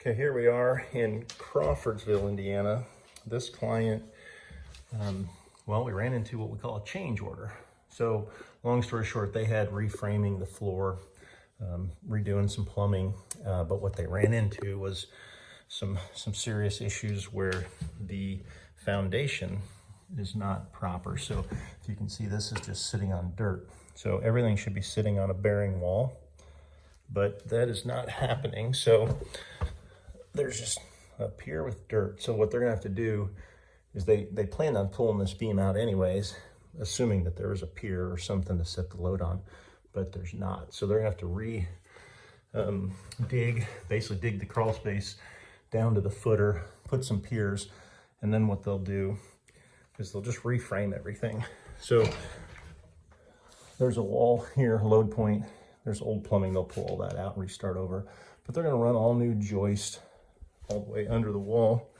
Okay, here we are in Crawfordsville, Indiana. This client, well, we ran into what we call a change order. So long story short, they had reframing the floor, redoing some plumbing, but what they ran into was some serious issues where the foundation is not proper. So if you can see, this is just sitting on dirt. So everything should be sitting on a bearing wall, but that is not happening. So there's just a pier with dirt. So what they're gonna have to do is they planned on pulling this beam out anyways, assuming that there was a pier or something to set the load on, but there's not. So they're gonna have to basically dig the crawl space down to the footer, put some piers, and then what they'll do is they'll just reframe everything. So there's a wall here, load point, there's old plumbing, they'll pull all that out and restart over. But they're gonna run all new joist all the way under the wall,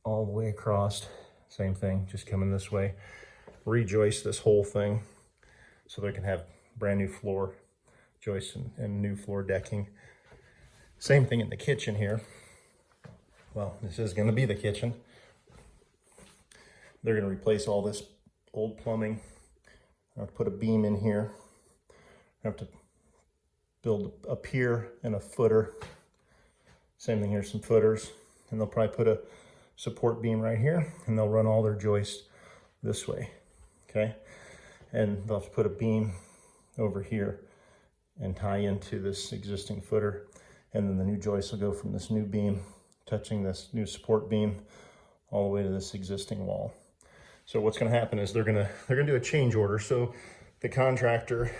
all the way across, same thing, just coming this way, rejoist this whole thing so they can have brand new floor joists and new floor decking. Same thing in the kitchen here. Well, this is gonna be the kitchen. They're gonna replace all this old plumbing. I have to put a beam in here. I have to build a pier and a footer. Same thing here, some footers. And they'll probably put a support beam right here, and they'll run all their joists this way, okay? And they'll have to put a beam over here and tie into this existing footer. And then the new joist will go from this new beam, touching this new support beam, all the way to this existing wall. So what's gonna happen is they're gonna do a change order. So the contractor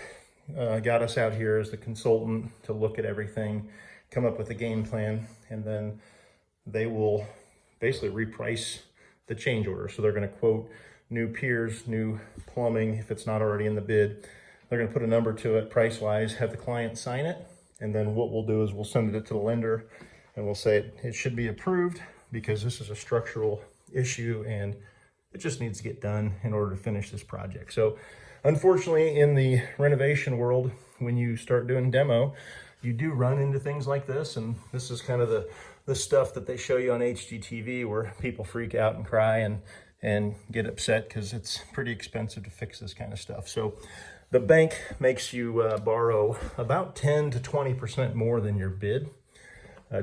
got us out here as the consultant to look at everything, come up with a game plan, and then they will basically reprice the change order. So they're gonna quote new piers, new plumbing, if it's not already in the bid. They're gonna put a number to it price-wise, have the client sign it, and then what we'll do is we'll send it to the lender and we'll say it should be approved because this is a structural issue and it just needs to get done in order to finish this project. So unfortunately, in the renovation world, when you start doing demo, you do run into things like this, and this is kind of the stuff that they show you on HGTV where people freak out and cry and get upset because it's pretty expensive to fix this kind of stuff. So the bank makes you borrow about 10 to 20% more than your bid,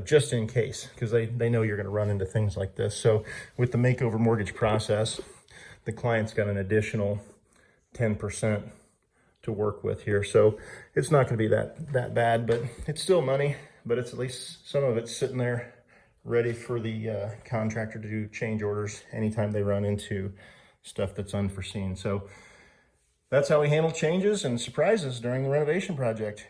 just in case, because they know you're gonna run into things like this. So with the Makeover Mortgage process, the client's got an additional 10% to work with here. So it's not gonna be that bad, but it's still money, but it's at least some of it's sitting there ready for the contractor to do change orders anytime they run into stuff that's unforeseen. So that's how we handle changes and surprises during the renovation project.